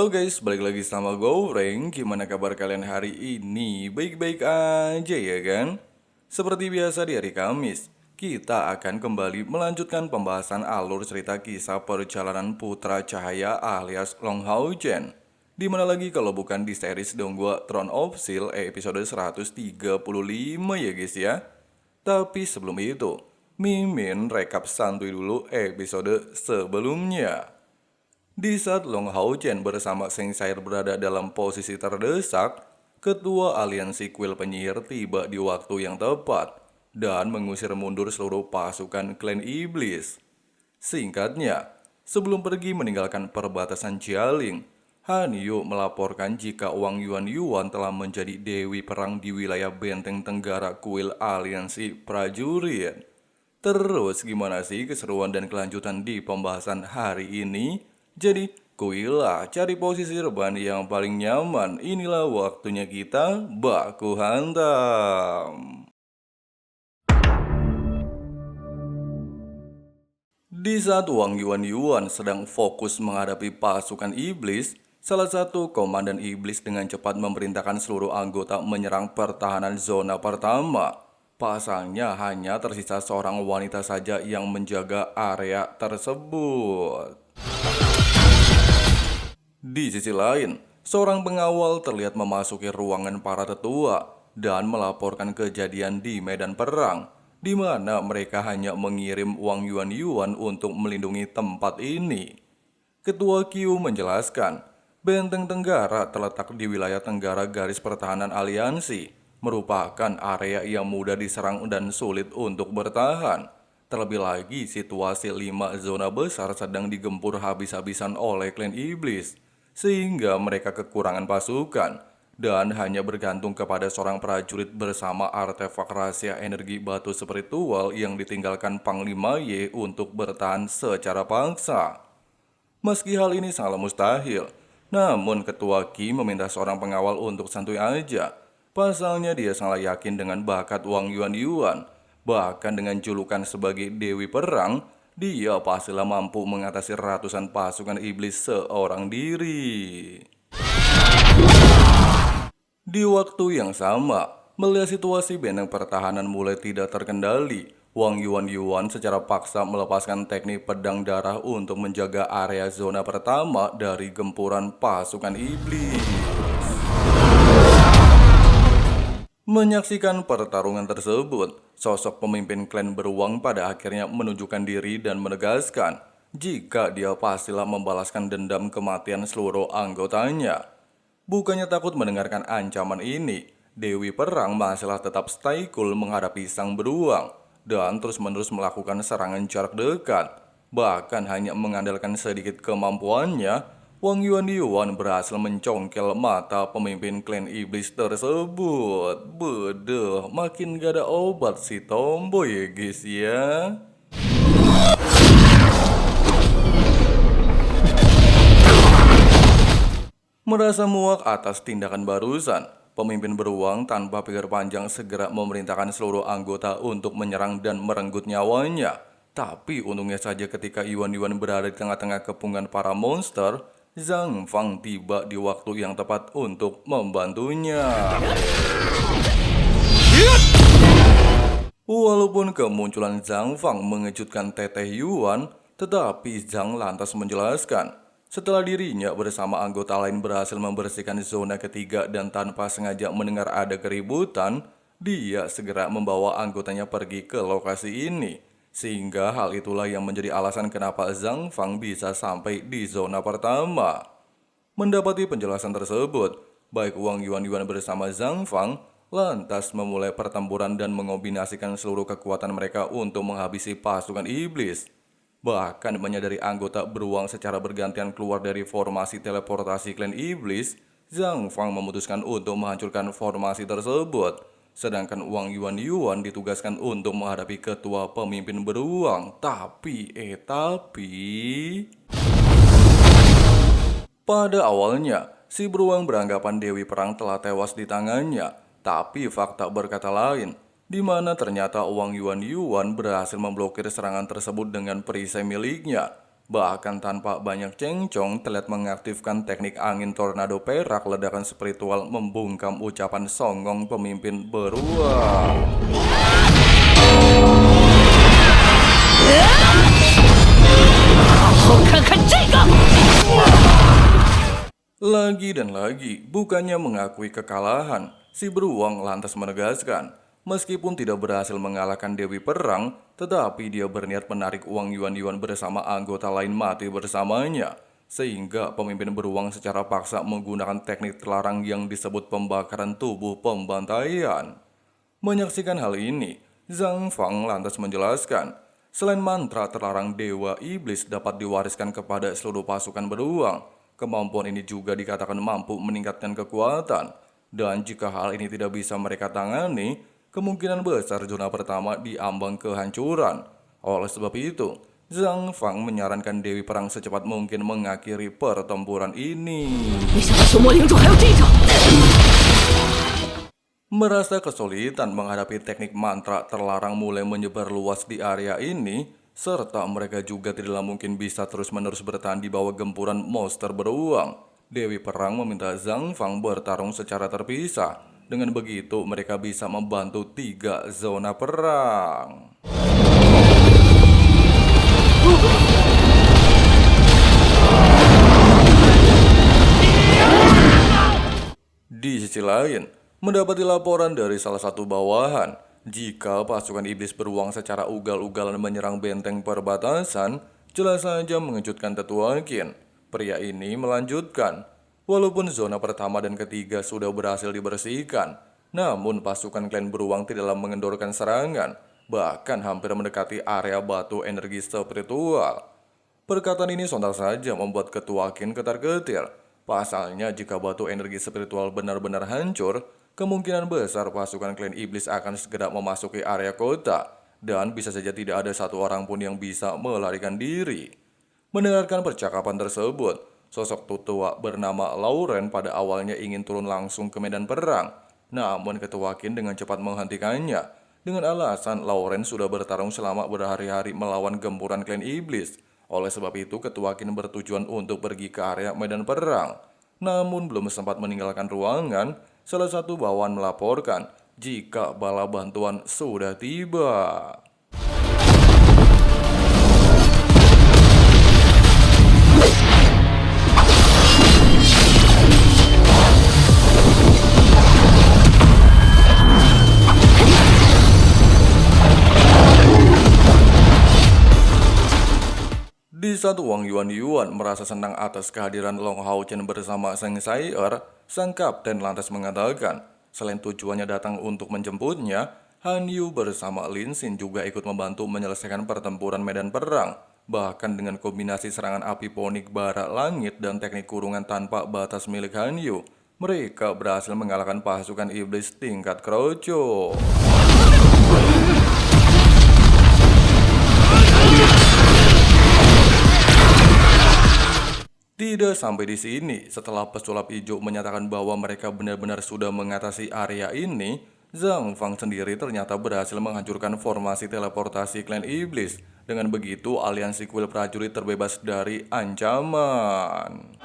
Halo guys, balik lagi sama Goreng. Gimana kabar kalian hari ini? Baik-baik aja ya kan? Seperti biasa di hari Kamis, kita akan kembali melanjutkan pembahasan alur cerita kisah perjalanan Putra Cahaya alias Long Hao Chen. Dimana lagi kalau bukan di series Donggua Throne of Steel episode 135 ya guys ya. Tapi sebelum itu, Mimin rekap santuy dulu episode sebelumnya. Di saat Long Hao Chen bersama Seng Sair berada dalam posisi terdesak, ketua aliansi kuil penyihir tiba di waktu yang tepat dan mengusir mundur seluruh pasukan klan iblis. Singkatnya, sebelum pergi meninggalkan perbatasan Jialing, Han Yu melaporkan jika Wang Yuan telah menjadi dewi perang di wilayah benteng tenggara kuil aliansi prajurit. Terus gimana sih keseruan dan kelanjutan di pembahasan hari ini? Jadi, kuilah cari posisi rebahan yang paling nyaman. Inilah waktunya kita baku hantam. Di saat Wang Yuan sedang fokus menghadapi pasukan iblis, salah satu komandan iblis dengan cepat memerintahkan seluruh anggota menyerang pertahanan zona pertama. Pasalnya hanya tersisa seorang wanita saja yang menjaga area tersebut. Di sisi lain, seorang pengawal terlihat memasuki ruangan para tetua dan melaporkan kejadian di medan perang, di mana mereka hanya mengirim Wang Yuan untuk melindungi tempat ini. Ketua Q menjelaskan, Benteng Tenggara terletak di wilayah tenggara garis pertahanan aliansi, merupakan area yang mudah diserang dan sulit untuk bertahan. Terlebih lagi, situasi 5 zona besar sedang digempur habis-habisan oleh klan iblis, sehingga mereka kekurangan pasukan dan hanya bergantung kepada seorang prajurit bersama artefak rahasia energi batu spiritual yang ditinggalkan Panglima Ye untuk bertahan secara paksa. Meski hal ini sangat mustahil, namun Ketua Qi meminta seorang pengawal untuk santuy aja. Pasalnya dia sangat yakin dengan bakat Wang Yuan. Bahkan dengan julukan sebagai Dewi Perang, dia pastilah mampu mengatasi ratusan pasukan iblis seorang diri. Di waktu yang sama, melihat situasi benteng pertahanan mulai tidak terkendali, Wang Yuan secara paksa melepaskan teknik pedang darah untuk menjaga area zona pertama dari gempuran pasukan iblis. Menyaksikan pertarungan tersebut, sosok pemimpin klan beruang pada akhirnya menunjukkan diri dan menegaskan jika dia pastilah membalaskan dendam kematian seluruh anggotanya. Bukannya takut mendengarkan ancaman ini, Dewi Perang masihlah tetap stay cool menghadapi sang beruang dan terus-menerus melakukan serangan jarak dekat. Bahkan hanya mengandalkan sedikit kemampuannya, Wang Yuan berhasil mencongkel mata pemimpin klan iblis tersebut. Bedeh, makin gak ada obat si tomboy ya guys ya. Merasa muak atas tindakan barusan, pemimpin beruang tanpa pikir panjang segera memerintahkan seluruh anggota untuk menyerang dan merenggut nyawanya. Tapi untungnya saja ketika Yuan berada di tengah-tengah kepungan para monster, Zhang Fang tiba di waktu yang tepat untuk membantunya. Walaupun kemunculan Zhang Fang mengejutkan Teteh Yuan, tetapi Zhang lantas menjelaskan, setelah dirinya bersama anggota lain berhasil membersihkan zona ketiga dan tanpa sengaja mendengar ada keributan, dia segera membawa anggotanya pergi ke lokasi ini. Sehingga hal itulah yang menjadi alasan kenapa Zhang Fang bisa sampai di zona pertama. Mendapati penjelasan tersebut, baik Wang Yuan bersama Zhang Fang lantas memulai pertempuran dan mengombinasikan seluruh kekuatan mereka untuk menghabisi pasukan iblis. Bahkan menyadari anggota beruang secara bergantian keluar dari formasi teleportasi klan iblis, Zhang Fang memutuskan untuk menghancurkan formasi tersebut. Sedangkan Wang Yuan ditugaskan untuk menghadapi ketua pemimpin beruang. Tapi pada awalnya, si beruang beranggapan Dewi Perang telah tewas di tangannya. Tapi fakta berkata lain, di mana ternyata Wang Yuan berhasil memblokir serangan tersebut dengan perisai miliknya. Bahkan tanpa banyak cencong, terlihat mengaktifkan teknik angin tornado perak, ledakan spiritual membungkam ucapan songong pemimpin beruang. Lagi dan lagi, bukannya mengakui kekalahan, si beruang lantas menegaskan, meskipun tidak berhasil mengalahkan Dewi Perang, tetapi dia berniat menarik uang yuan-yuan bersama anggota lain mati bersamanya. Sehingga pemimpin beruang secara paksa menggunakan teknik terlarang yang disebut pembakaran tubuh pembantaian. Menyaksikan hal ini, Zhang Fang lantas menjelaskan, selain mantra terlarang Dewa Iblis dapat diwariskan kepada seluruh pasukan beruang, kemampuan ini juga dikatakan mampu meningkatkan kekuatan. Dan jika hal ini tidak bisa mereka tangani, kemungkinan besar zona pertama diambang kehancuran. Oleh sebab itu, Zhang Fang menyarankan Dewi Perang secepat mungkin mengakhiri pertempuran ini. Merasa kesulitan menghadapi teknik mantra terlarang mulai menyebar luas di area ini, serta mereka juga tidaklah mungkin bisa terus-menerus bertahan di bawah gempuran monster beruang. Dewi Perang meminta Zhang Fang bertarung secara terpisah. Dengan begitu mereka bisa membantu 3 zona perang. Di sisi lain, mendapati laporan dari salah satu bawahan, jika pasukan iblis beruang secara ugal-ugalan menyerang benteng perbatasan, jelas saja mengejutkan Tetua Qin. Pria ini melanjutkan, walaupun zona pertama dan ketiga sudah berhasil dibersihkan, namun pasukan klan beruang tidaklah mengendorkan serangan, bahkan hampir mendekati area batu energi spiritual. Perkataan ini sontak saja membuat Ketua Qin ketar-ketir. Pasalnya jika batu energi spiritual benar-benar hancur, kemungkinan besar pasukan klan iblis akan segera memasuki area kota, dan bisa saja tidak ada satu orang pun yang bisa melarikan diri. Mendengarkan percakapan tersebut, sosok tetua bernama Lauren pada awalnya ingin turun langsung ke medan perang, namun Ketua Qin dengan cepat menghentikannya, dengan alasan Lauren sudah bertarung selama berhari-hari melawan gempuran klan iblis. Oleh sebab itu, Ketua Qin bertujuan untuk pergi ke area medan perang. Namun belum sempat meninggalkan ruangan, salah satu bawahan melaporkan jika bala bantuan sudah tiba. Di saat Wang Yuan merasa senang atas kehadiran Long Hao Chen bersama Zheng Sai'er, sang kapten lantas mengatakan, selain tujuannya datang untuk menjemputnya, Han Yu bersama Lin Xin juga ikut membantu menyelesaikan pertempuran medan perang. Bahkan dengan kombinasi serangan api ponik bara langit dan teknik kurungan tanpa batas milik Han Yu, mereka berhasil mengalahkan pasukan iblis tingkat kroco. Tidak sampai di sini, setelah pesulap hijau menyatakan bahwa mereka benar-benar sudah mengatasi area ini, Zhang Fang sendiri ternyata berhasil menghancurkan formasi teleportasi klan iblis. Dengan begitu, aliansi kuil prajurit terbebas dari ancaman.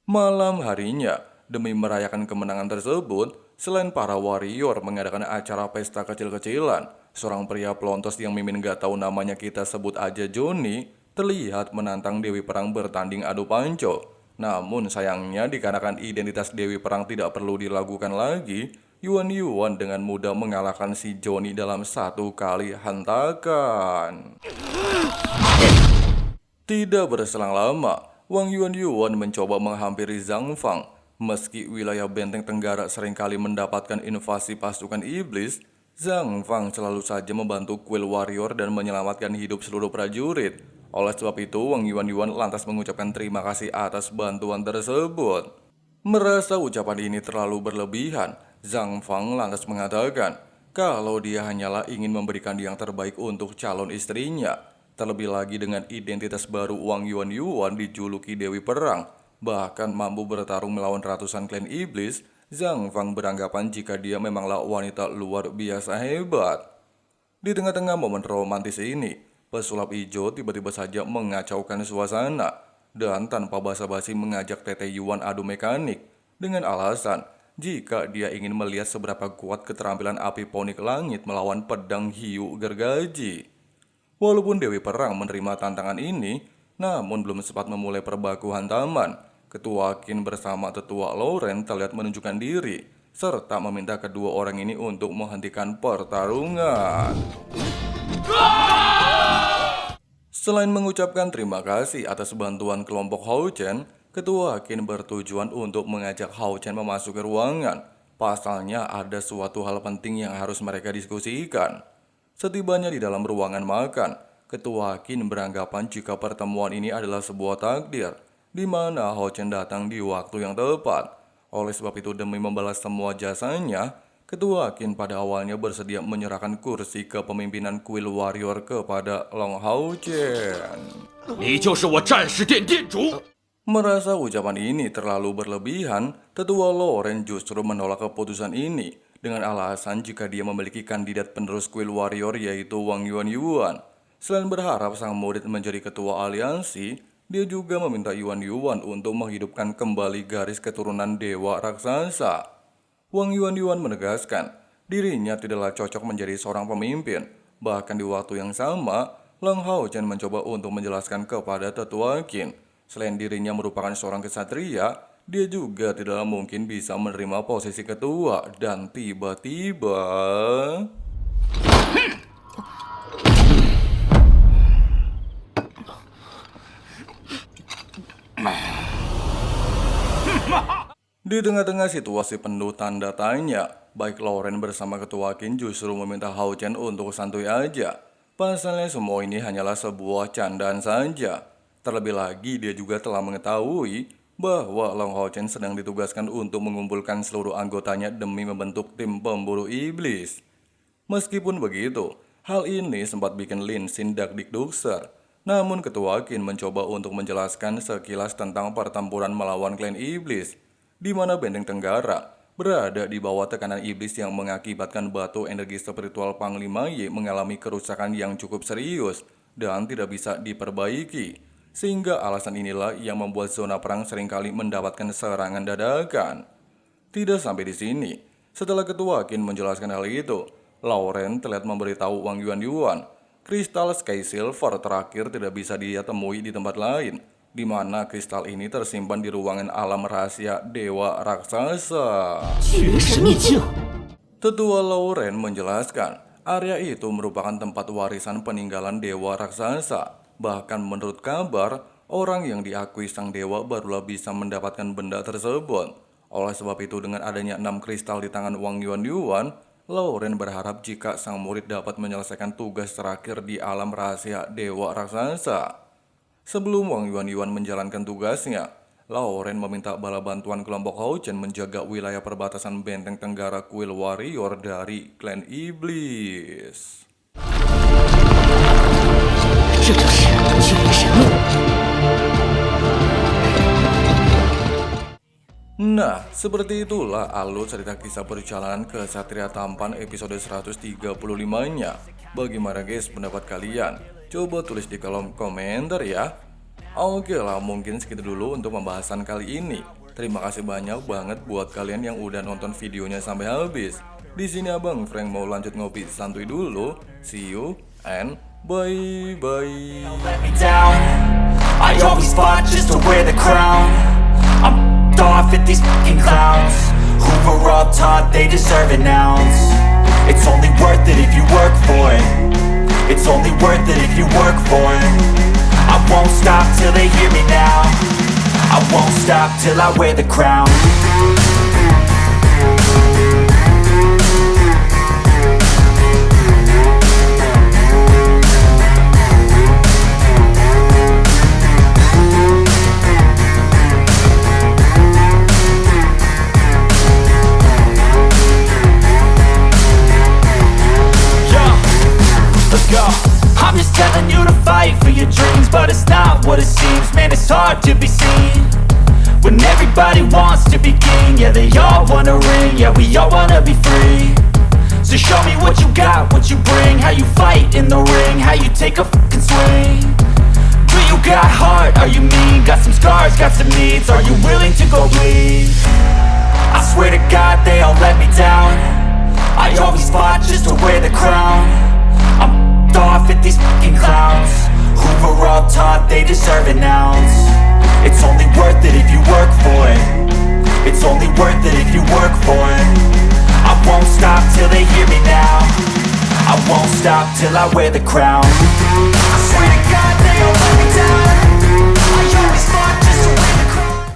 Malam harinya, demi merayakan kemenangan tersebut, selain para warrior mengadakan acara pesta kecil-kecilan, seorang pria pelontos yang mimin gak tahu namanya kita sebut aja Johnny, terlihat menantang Dewi Perang bertanding adu panco. Namun sayangnya dikarenakan identitas Dewi Perang tidak perlu dilakukan lagi, Yuan dengan mudah mengalahkan si Johnny dalam satu kali hentakan. Tidak berselang lama, Wang Yuan mencoba menghampiri Zhang Fang. Meski wilayah benteng Tenggara seringkali mendapatkan invasi pasukan iblis, Zhang Fang selalu saja membantu kuil warrior dan menyelamatkan hidup seluruh prajurit. Oleh sebab itu, Wang Yuan lantas mengucapkan terima kasih atas bantuan tersebut. Merasa ucapan ini terlalu berlebihan, Zhang Fang lantas mengatakan kalau dia hanyalah ingin memberikan yang terbaik untuk calon istrinya. Terlebih lagi dengan identitas baru Wang Yuan dijuluki Dewi Perang, bahkan mampu bertarung melawan ratusan klan iblis, Zhang Fang beranggapan jika dia memanglah wanita luar biasa hebat. Di tengah-tengah momen romantis ini, Pesulap hijau tiba-tiba saja mengacaukan suasana dan tanpa basa-basi mengajak Teteh Yuan adu mekanik dengan alasan jika dia ingin melihat seberapa kuat keterampilan api ponik langit melawan pedang hiu gergaji. Walaupun Dewi Perang menerima tantangan ini, namun belum sempat memulai perbaku hantaman. Ketua Qin bersama Tetua Lauren terlihat menunjukkan diri, serta meminta kedua orang ini untuk menghentikan pertarungan. Selain mengucapkan terima kasih atas bantuan kelompok Hao Chen, Ketua Qin bertujuan untuk mengajak Hao Chen memasuki ruangan. Pasalnya ada suatu hal penting yang harus mereka diskusikan. Setibanya di dalam ruangan makan, Ketua Qin beranggapan jika pertemuan ini adalah sebuah takdir, di mana Hao Chen datang di waktu yang tepat. Oleh sebab itu, demi membalas semua jasanya, Ketua Qin pada awalnya bersedia menyerahkan kursi kepemimpinan Kuil Warrior kepada Long Hao Chen. Merasa ucapan ini terlalu berlebihan, Tetua Lauren justru menolak keputusan ini dengan alasan jika dia memiliki kandidat penerus Kuil Warrior yaitu Wang Yuan. Selain berharap sang murid menjadi ketua aliansi, dia juga meminta Yuan untuk menghidupkan kembali garis keturunan dewa raksasa. Wang Yuan menegaskan dirinya tidaklah cocok menjadi seorang pemimpin. Bahkan di waktu yang sama, Long Hao Chen mencoba untuk menjelaskan kepada Tetua Qin, selain dirinya merupakan seorang kesatria, dia juga tidak mungkin bisa menerima posisi ketua. Dan tiba-tiba... Di tengah-tengah situasi penuh tanda tanya, baik Lauren bersama Ketua Qin justru meminta Hao Chen untuk santuy aja. Pasalnya semua ini hanyalah sebuah candaan saja. Terlebih lagi dia juga telah mengetahui bahwa Long Hao Chen sedang ditugaskan untuk mengumpulkan seluruh anggotanya demi membentuk tim pemburu iblis. Meskipun begitu, hal ini sempat bikin Lin Xin dak-dik-dukser. Namun Ketua Qin mencoba untuk menjelaskan sekilas tentang pertempuran melawan klan iblis, di mana Benteng Tenggara berada di bawah tekanan iblis yang mengakibatkan batu energi spiritual Panglima Yi mengalami kerusakan yang cukup serius dan tidak bisa diperbaiki. Sehingga alasan inilah yang membuat zona perang seringkali mendapatkan serangan dadakan. Tidak sampai di sini, setelah Ketua Qin menjelaskan hal itu, Lauren terlihat memberitahu Wang Yuan, kristal Sky Silver terakhir tidak bisa dia temui di tempat lain, di mana kristal ini tersimpan di ruangan alam rahasia Dewa Raksasa. Tetua Lauren menjelaskan, area itu merupakan tempat warisan peninggalan Dewa Raksasa. Bahkan menurut kabar, orang yang diakui sang dewa barulah bisa mendapatkan benda tersebut. Oleh sebab itu, dengan adanya 6 kristal di tangan Wang Yuan, Lauren berharap jika sang murid dapat menyelesaikan tugas terakhir di alam rahasia Dewa Raksasa. Sebelum Wang Yuan menjalankan tugasnya, Lauren meminta bala bantuan kelompok Hao Chen menjaga wilayah perbatasan Benteng Tenggara Kuil Warrior dari klan iblis. Nah, seperti itulah alur cerita kisah perjalanan ke Satria Tampan episode 135-nya. Bagaimana guys pendapat kalian? Coba tulis di kolom komentar ya. Oke lah, mungkin segitu dulu untuk pembahasan kali ini. Terima kasih banyak banget buat kalian yang udah nonton videonya sampai habis. Di sini Abang Frank mau lanjut ngopi santuy dulu. See you and bye-bye. I always fought just to wear the crown. I'm off at these fucking clowns who were all taught they deserve an ounce. It's only worth it if you work for it. It's only worth it if you work for it. I won't stop till they hear me now. I won't stop till I wear the crown. I'm just telling you to fight for your dreams, but it's not what it seems. Man, it's hard to be seen when everybody wants to be king. Yeah, they all wanna ring, yeah, we all wanna be free. So show me what you got, what you bring, how you fight in the ring, how you take a fucking swing. Do you got heart, are you mean? Got some scars, got some needs, are you willing to go bleed? I swear to God they all let me down. I always fought just to wear the crown. I'm off at these fucking clowns who were all taught they deserve an ounce. It's only worth it if you work for it. It's only worth it if you work for it. I won't stop till they hear me now. I won't stop till I wear the crown. I swear to God